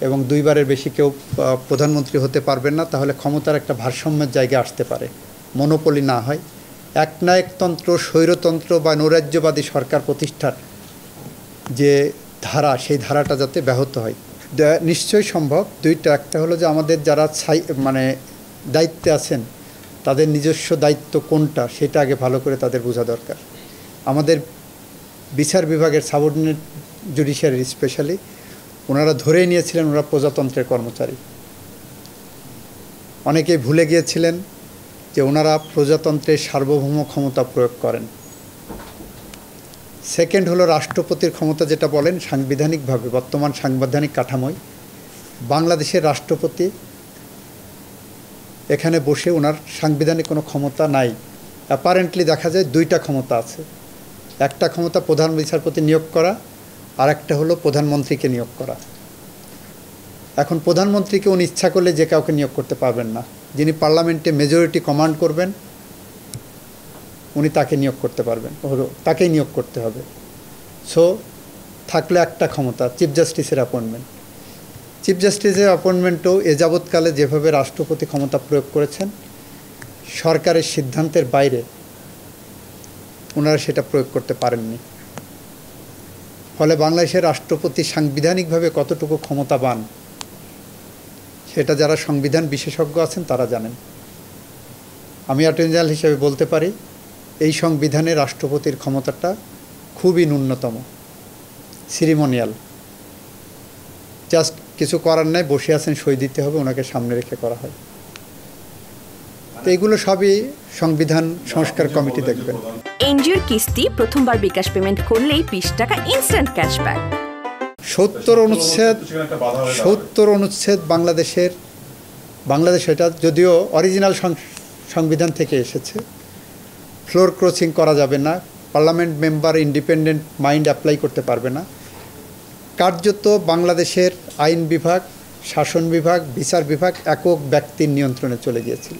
এবং দুইবারের বেশি কেউ প্রধানমন্ত্রী হতে পারবেন না, তাহলে ক্ষমতার একটা ভারসাম্যের জায়গায় আসতে পারে, মনোপলি না হয়। একনায়কতন্ত্র, স্বৈরতন্ত্র বা নৈরাজ্যবাদী সরকার প্রতিষ্ঠার যে ধারা, সেই ধারাটা যাতে ব্যাহত হয়। নিশ্চয়ই সম্ভব। দুইটা, একটা হলো যে আমাদের যারা দায়িত্বে আছেন তাদের নিজস্ব দায়িত্ব কোনটা সেটা আগে ভালো করে তাদের বোঝা দরকার। আমাদের বিচার বিভাগের সাবঅর্ডিনেট জুডিশিয়ারি স্পেশালি ওনারা ধরেই নিয়েছিলেন ওরা প্রজাতন্ত্রের কর্মচারী। অনেকেই ভুলে গিয়েছিলেন যে ওনারা প্রজাতন্ত্রের সার্বভৌম ক্ষমতা প্রয়োগ করেন। সেকেন্ড হলো রাষ্ট্রপতির ক্ষমতা, যেটা বলেন সাংবিধানিকভাবে বর্তমান সাংবিধানিক কাঠামোয় বাংলাদেশের রাষ্ট্রপতি এখানে বসে ওনার সাংবিধানিক কোনো ক্ষমতা নাই। অ্যাপারেন্টলি দেখা যায় দুইটা ক্ষমতা আছে। একটা ক্ষমতা প্রধান বিচারপতি নিয়োগ করা, আর একটা হলো প্রধানমন্ত্রীকে নিয়োগ করা। এখন প্রধানমন্ত্রীকে উনি ইচ্ছা করলে যে কাউকে নিয়োগ করতে পারবেন না। যিনি পার্লামেন্টে মেজরিটি কমান্ড করবেন উনি তাকে নিয়োগ করতে পারবেন, তাকেই নিয়োগ করতে হবে। সো থাকলে একটা ক্ষমতা, চিফ জাস্টিসের অ্যাপয়েন্টমেন্ট। চিফ জাস্টিসের অ্যাপয়েন্টমেন্টও এ যাবৎকালে যেভাবে রাষ্ট্রপতি ক্ষমতা প্রয়োগ করেছেন, সরকারের সিদ্ধান্তের বাইরে ওনারা সেটা প্রয়োগ করতে পারেননি। ফলে বাংলাদেশের রাষ্ট্রপতি সাংবিধানিকভাবে কতটুকু ক্ষমতাবান সেটা যারা সংবিধান বিশেষজ্ঞ আছেন তারা জানেন। আমি অ্যাটর্নি জেনারেল হিসেবে বলতে পারি এই সংবিধানে রাষ্ট্রপতির ক্ষমতাটা খুবই ন্যূনতম, সিরিমোনিয়াল। জাস্ট কিছু করার নাই, বসে আছেন, সই দিতে হবে, ওনাকে সামনে রেখে করা হয়। তো এগুলো সবই সংবিধান সংস্কার কমিটি দেখবেন। এনজিওর কিস্তি প্রথমবার বিকাশ পেমেন্ট করলেই 20 টাকা ইনস্ট্যান্ট ক্যাশব্যাক। 70 অনুচ্ছেদ বাংলাদেশ এটা যদিও অরিজিনাল সংবিধান থেকে এসেছে। ফ্লোর ক্রসিং করা যাবে না, parliament member independent mind apply করতে পারবে না। কার্যত বাংলাদেশের আইন বিভাগ, শাসন বিভাগ, বিচার বিভাগ একক ব্যক্তির নিয়ন্ত্রণে চলে গিয়েছিল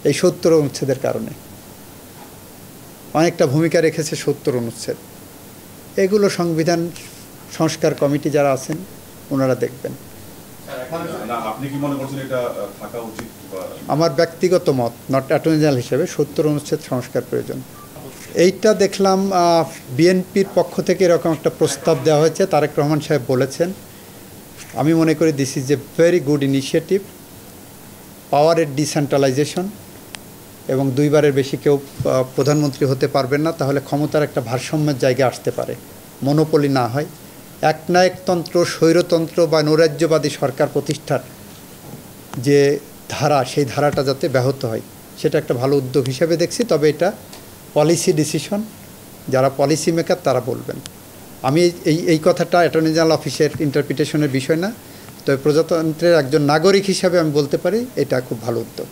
এই 70 অনুচ্ছেদের কারণে। অনেকটা ভূমিকা রেখেছে 70 অনুচ্ছেদ। এগুলো সংবিধান সংস্কার কমিটি যারা আছেন ওনারা দেখবেন। আমার ব্যক্তিগত মত, নট অ্যাটর্নি জেনারেল হিসেবে, 70 অনুচ্ছেদ সংস্কার প্রয়োজন। এইটা দেখলাম বিএনপির পক্ষ থেকে এরকম একটা প্রস্তাব দেওয়া হয়েছে, তারেক রহমান সাহেব বলেছেন। আমি মনে করি this is a very good initiative. পাওয়ারের ডিসেন্ট্রালাইজেশন, এবং দুইবারের বেশি কেউ প্রধানমন্ত্রী হতে পারবেন না, তাহলে ক্ষমতার একটা ভারসাম্যের জায়গায় আসতে পারে, মনোপলি না হয়। একনায়কতন্ত্র, স্বৈরতন্ত্র বা নৈরাজ্যবাদী সরকার প্রতিষ্ঠার যে ধারা, সেই ধারাটা যাতে ব্যাহত হয় সেটা একটা ভালো উদ্যোগ হিসেবে দেখছি। তবে এটা পলিসি ডিসিশন, যারা পলিসি মেকার তারা বলবেন। আমি এই কথাটা অ্যাটর্নি জেনারেল অফিসের ইন্টারপ্রিটেশনের বিষয় না, তবে প্রজাতন্ত্রের একজন নাগরিক হিসাবে আমি বলতে পারি এটা খুব ভালো উদ্যোগ।